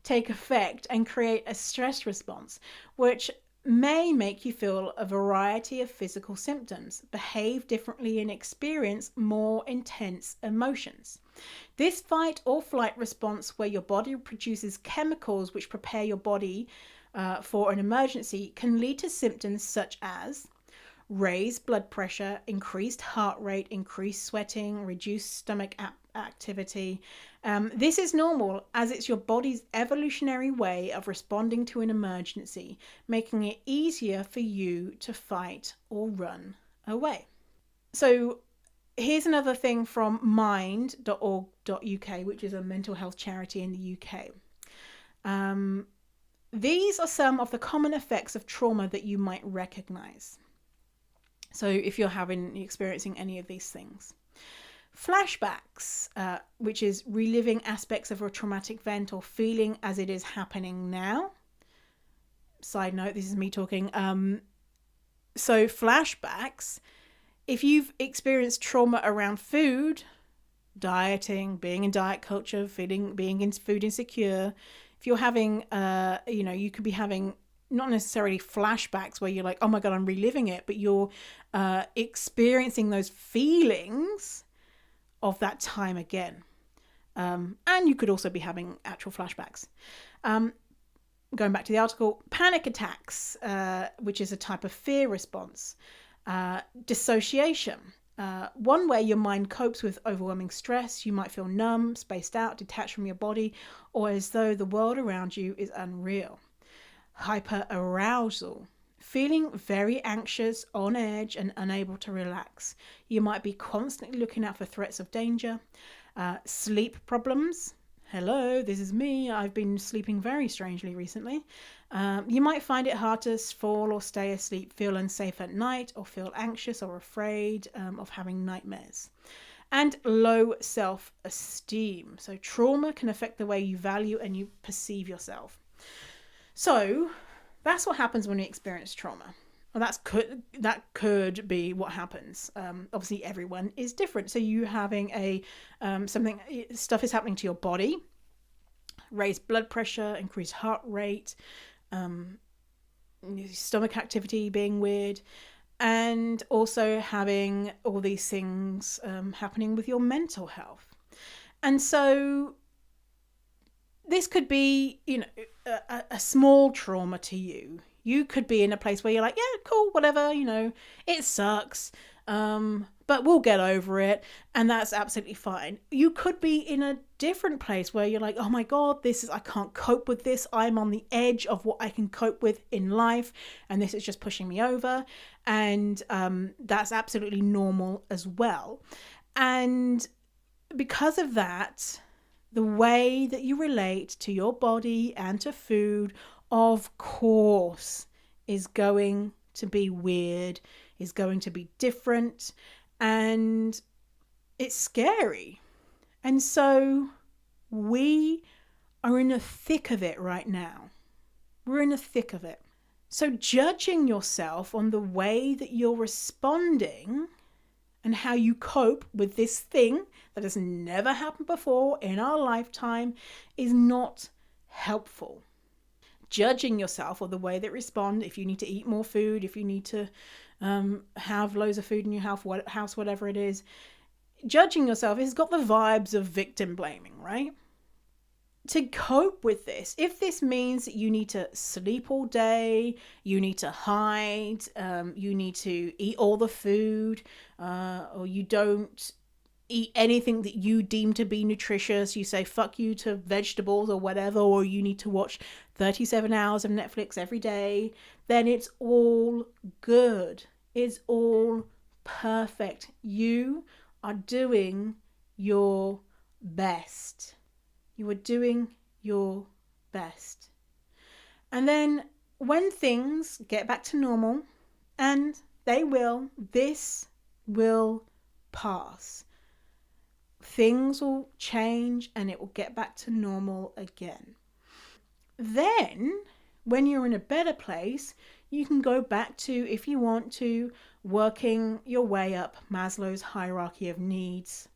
take effect and create a stress response, which may make you feel a variety of physical symptoms, behave differently, and experience more intense emotions. This fight or flight response, where your body produces chemicals which prepare your body for an emergency, can lead to symptoms such as raised blood pressure, increased heart rate, increased sweating, reduced stomach activity. This is normal as it's your body's evolutionary way of responding to an emergency, making it easier for you to fight or run away. So here's another thing from mind.org.uk, which is a mental health charity in the UK. These are some of the common effects of trauma that you might recognize. So if you're experiencing any of these things. Flashbacks, which is reliving aspects of a traumatic event or feeling as it is happening now. Side note, this is me talking. So flashbacks, if you've experienced trauma around food, dieting, being in diet culture, being in food insecure, if you're having, you could be having not necessarily flashbacks where you're like, oh my God, I'm reliving it, but you're experiencing those feelings of that time again. And you could also be having actual flashbacks. Going back to the article, panic attacks, which is a type of fear response. Dissociation, one where your mind copes with overwhelming stress. You might feel numb, spaced out, detached from your body, or as though the world around you is unreal. Hyperarousal, feeling very anxious, on edge, and unable to relax. You might be constantly looking out for threats of danger. Sleep problems. Hello, this is me. I've been sleeping very strangely recently. You might find it hard to fall or stay asleep, feel unsafe at night, or feel anxious or afraid of having nightmares. And low self-esteem. So trauma can affect the way you value and you perceive yourself. So that's what happens when you experience trauma. Well, that could be what happens. Obviously, everyone is different. So you having stuff is happening to your body, raised blood pressure, increased heart rate, stomach activity being weird, and also having all these things happening with your mental health. And so this could be, a small trauma to you. You could be in a place where you're like, yeah, cool, whatever, it sucks. But we'll get over it, and that's absolutely fine. You could be in a different place where you're like, oh my God, I can't cope with this. I'm on the edge of what I can cope with in life, and this is just pushing me over. And that's absolutely normal as well. And because of that, the way that you relate to your body and to food, of course, is going to be weird, is going to be different, and it's scary. And so we are in the thick of it right now. We're in the thick of it. So judging yourself on the way that you're responding and how you cope with this thing that has never happened before in our lifetime is not helpful. Judging yourself or the way that respond, if you need to eat more food, if you need to have loads of food in your house, whatever it is, judging yourself has got the vibes of victim blaming, right? To cope with this, if this means that you need to sleep all day, you need to hide, you need to eat all the food, or you don't eat anything that you deem to be nutritious, you say fuck you to vegetables or whatever, or you need to watch 37 hours of Netflix every day, then it's all good. It's all perfect. You are doing your best. You are doing your best. And then when things get back to normal, and they will, this will pass. Things will change and it will get back to normal again. Then, when you're in a better place, you can go back to, if you want to, working your way up Maslow's hierarchy of needs,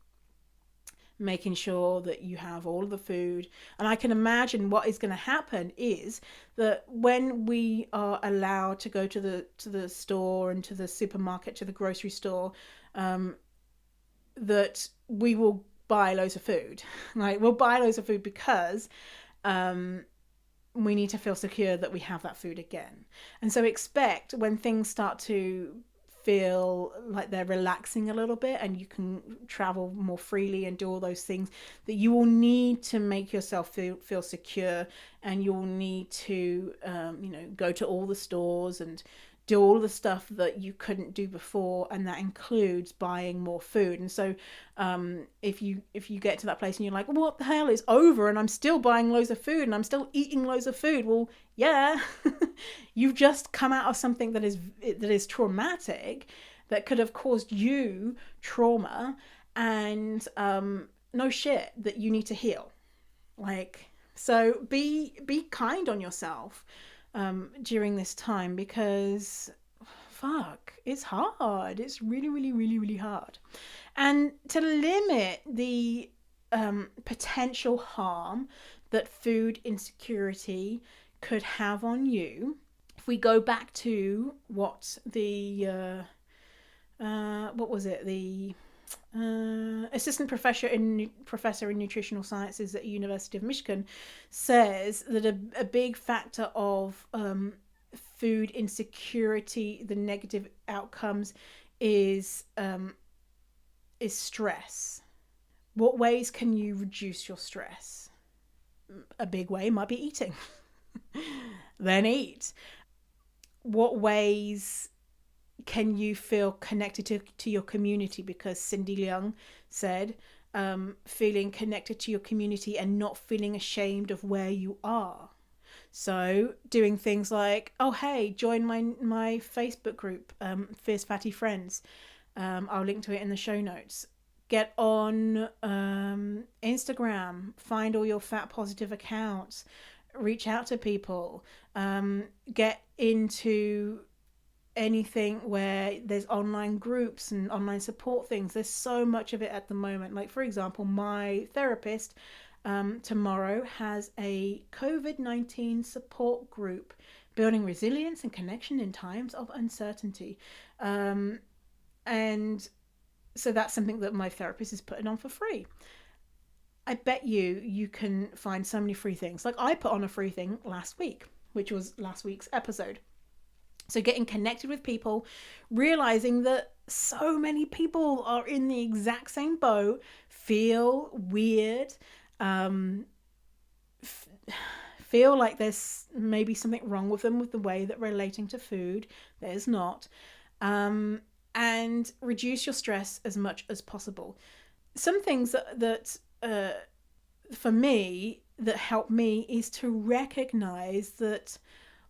making sure that you have all of the food. And I can imagine what is going to happen is that when we are allowed to go to the store and to the supermarket, to the grocery store, that we will buy loads of food. Like, we'll buy loads of food because we need to feel secure that we have that food again. And so expect when things start to feel like they're relaxing a little bit and you can travel more freely and do all those things, that you will need to make yourself feel secure, and you'll need to go to all the stores and do all the stuff that you couldn't do before, and that includes buying more food. And so if you get to that place and you're like, what the hell, is over and I'm still buying loads of food and I'm still eating loads of food, well, yeah, you've just come out of something that is traumatic, that could have caused you trauma, and no shit, that you need to heal. Like, so be kind on yourself during this time, because fuck, it's hard. It's really, really, really, really hard. And to limit the potential harm that food insecurity could have on you, if we go back to what the what was it, the assistant professor in nutritional sciences at University of Michigan says, that a big factor of food insecurity, the negative outcomes, is stress. What ways can you reduce your stress? A big way might be eating. Then eat. What ways can you feel connected to your community? Because Cindy Leung said, feeling connected to your community and not feeling ashamed of where you are. So doing things like, oh hey, join my Facebook group, Fierce Fatty Friends. I'll link to it in the show notes. Get on Instagram, find all your fat positive accounts, reach out to people, get into anything where there's online groups and online support things. There's so much of it at the moment. Like, for example, my therapist tomorrow has a COVID-19 support group, building resilience and connection in times of uncertainty. And so that's something that my therapist is putting on for free. I bet you can find so many free things. Like I put on a free thing last week, which was last week's episode. So getting connected with people, realizing that so many people are in the exact same boat, feel weird, um, f- feel like there's maybe something wrong with them with the way that relating to food. There's not. Um, and reduce your stress as much as possible. Some things that for me that help me is to recognize that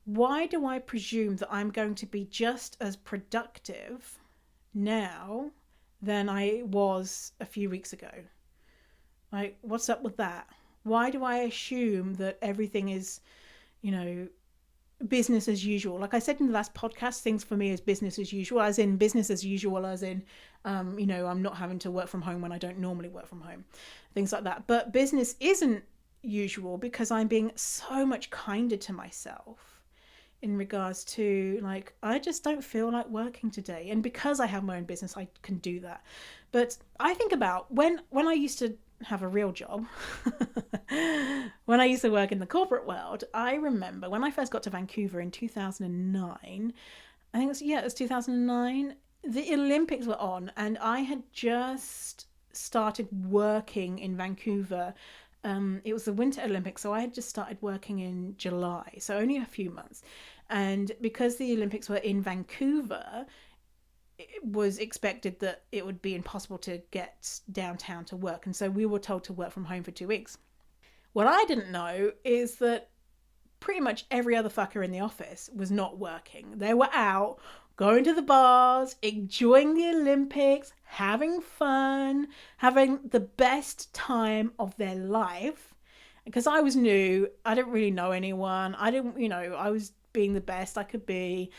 why do I presume that I'm going to be just as productive now than I was a few weeks ago? Like, what's up with that? Why do I assume that everything is, you know, business as usual? Like I said in the last podcast, things for me is business as usual, as in business as usual, as in, I'm not having to work from home when I don't normally work from home, things like that. But business isn't usual because I'm being so much kinder to myself in regards to, like, I just don't feel like working today, and because I have my own business I can do that. But I think about when I used to have a real job when I used to work in the corporate world. I remember when I first got to Vancouver in 2009. I think it was 2009. The Olympics were on and I had just started working in Vancouver. It was the Winter Olympics, so I had just started working in July, so only a few months. And because the Olympics were in Vancouver, it was expected that it would be impossible to get downtown to work. And so we were told to work from home for 2 weeks. What I didn't know is that pretty much every other fucker in the office was not working. They were out, going to the bars, enjoying the Olympics, having fun, having the best time of their life. Because I was new, I didn't really know anyone. I was being the best I could be.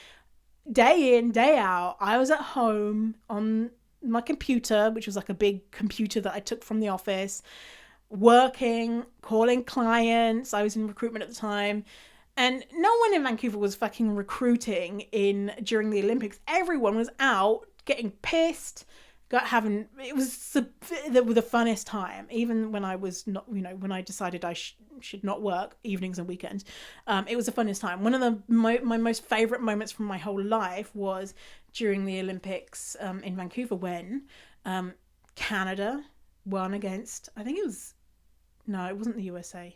Day in, day out, I was at home on my computer, which was like a big computer that I took from the office, working, calling clients. I was in recruitment at the time. And no one in Vancouver was fucking recruiting in during the Olympics. Everyone was out getting pissed, it was the funnest time. Even when I was not, when I decided I should not work evenings and weekends, it was the funnest time. One of my most favorite moments from my whole life was during the Olympics in Vancouver when Canada won against, I think it was, no, it wasn't the USA,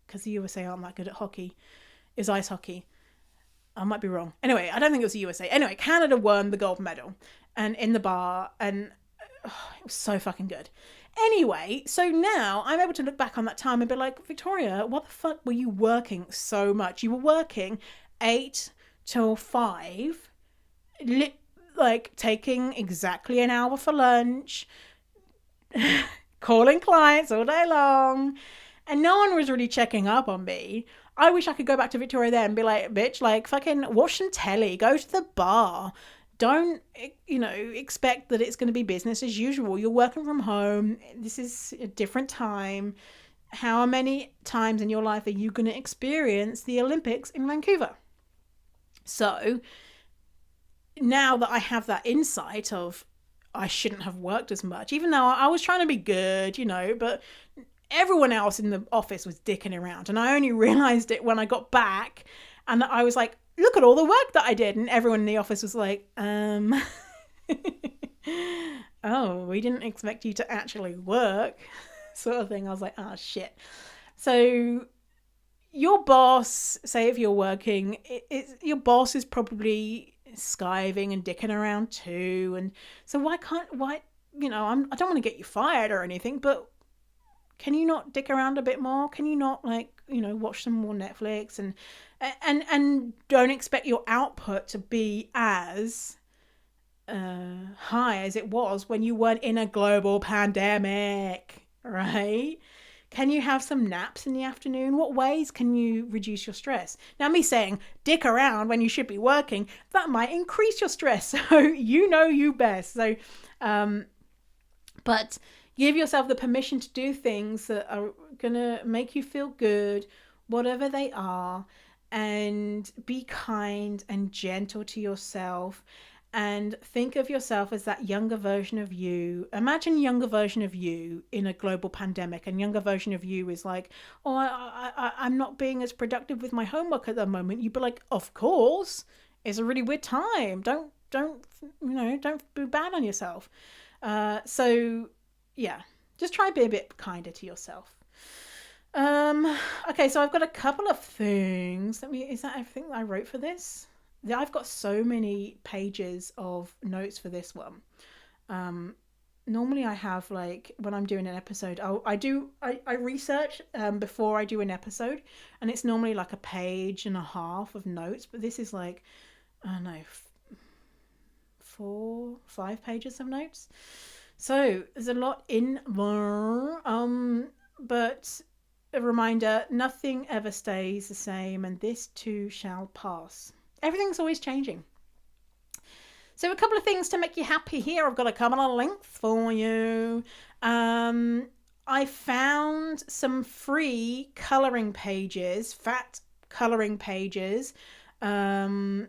because the USA aren't that good at hockey. It was ice hockey. I might be wrong. Anyway, I don't think it was the USA. Anyway, Canada won the gold medal and in the bar, and it was so fucking good. Anyway, so now I'm able to look back on that time and be like, Victoria, what the fuck were you working so much? You were working 8 till 5, like taking exactly an hour for lunch, calling clients all day long, and no one was really checking up on me. I wish I could go back to Victoria then and be like, bitch, like fucking watch some telly, go to the bar. Don't, expect that it's going to be business as usual. You're working from home. This is a different time. How many times in your life are you going to experience the Olympics in Vancouver? So now that I have that insight of I shouldn't have worked as much, even though I was trying to be good, but everyone else in the office was dicking around. And I only realized it when I got back and I was like, look at all the work that I did. And everyone in the office was like, oh, we didn't expect you to actually work, sort of thing. I was like, oh, shit. So your boss, say if you're working, your boss is probably skiving and dicking around too. And so I don't want to get you fired or anything, but can you not dick around a bit more? Can you not watch some more Netflix and don't expect your output to be as high as it was when you weren't in a global pandemic, right? Can you have some naps in the afternoon? What ways can you reduce your stress? Now, me saying dick around when you should be working, that might increase your stress. So you best. So, but give yourself the permission to do things that are going to make you feel good, whatever they are, and be kind and gentle to yourself. and think of yourself as that younger version of you. Imagine younger version of you in a global pandemic, and younger version of you is like, oh, I'm not being as productive with my homework at the moment. You'd be like, of course, it's a really weird time. Don't be bad on yourself. So yeah, just try to be a bit kinder to yourself. Okay, so I've got a couple of things. Is that everything that I wrote for this? I've got so many pages of notes for this one. Normally I have, like, when I'm doing an episode, I research before I do an episode, and it's normally like a page and a half of notes, but this is like, I don't know, 4-5 pages of notes. So there's a lot in there. But a reminder, nothing ever stays the same, and this too shall pass. Everything's always changing. So a couple of things to make you happy here. I've got a couple of links for you. I found some free colouring pages, fat colouring pages. And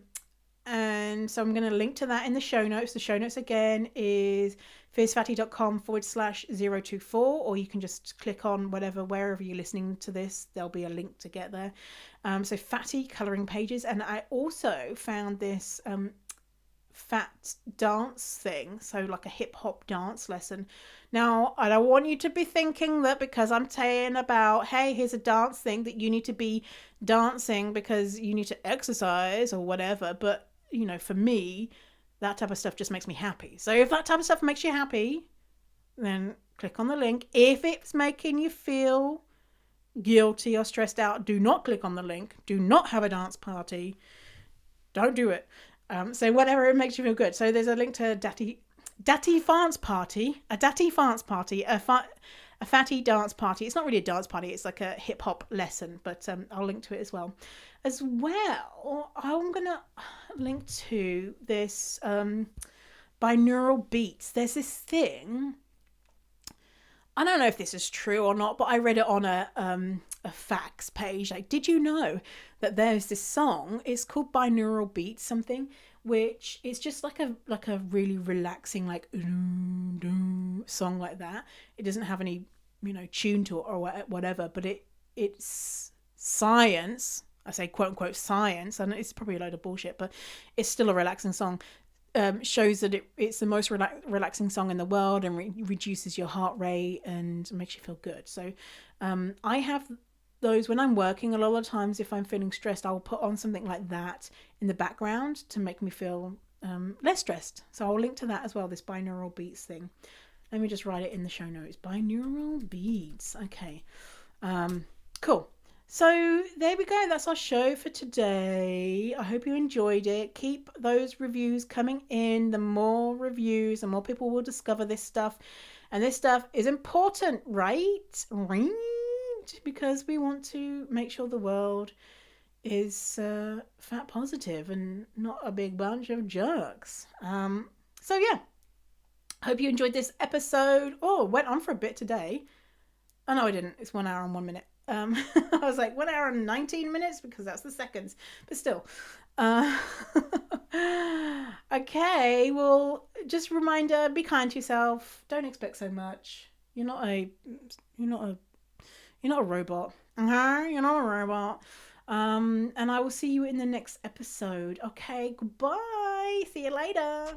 so I'm going to link to that in the show notes. The show notes again is fiercefatty.com/024, or you can just click on wherever you're listening to this, there'll be a link to get there. So fatty colouring pages. And I also found this fat dance thing, so like a hip hop dance lesson. Now, I don't want you to be thinking that because I'm saying about, hey, here's a dance thing, that you need to be dancing because you need to exercise or whatever. But, you know, for me, that type of stuff just makes me happy. So if that type of stuff makes you happy, then click on the link. If it's making you feel guilty or stressed out, do not click on the link. Do not have a dance party. Don't do it. So whatever it makes you feel good. So there's a link to a Datty Dance Party, a fatty dance party. It's not really a dance party. It's like a hip hop lesson, but I'll link to it as well. I'm going to link to this binaural beats. There's this thing. I don't know if this is true or not, but I read it on a facts page. Like, did you know that there's this song? It's called binaural beats something, which is just like a really relaxing, like song like that. It doesn't have any tune to it or whatever, but it's science. I say quote unquote science, and it's probably a load of bullshit, but it's still a relaxing song. Shows that it's the most relaxing song in the world, and reduces your heart rate and makes you feel good. So I have those when I'm working. A lot of times if I'm feeling stressed, I'll put on something like that in the background to make me feel less stressed. So I'll link to that as well, this binaural beats thing. Let me just write it in the show notes. Binaural beats. Okay. Cool. So there we go. That's our show for today. I hope you enjoyed it. Keep those reviews coming in. The more reviews, the more people will discover this stuff. And this stuff is important, right? Right? Because we want to make sure the world is fat positive and not a big bunch of jerks. So yeah. Hope you enjoyed this episode. Oh, went on for a bit today. Oh no, I didn't. It's 1 hour and 1 minute. I was like 1 hour and 19 minutes because that's the seconds, but still. Okay, well, just a reminder, be kind to yourself. Don't expect so much. You're not a robot. Okay, you're not a robot. And I will see you in the next episode. Okay, goodbye. See you later.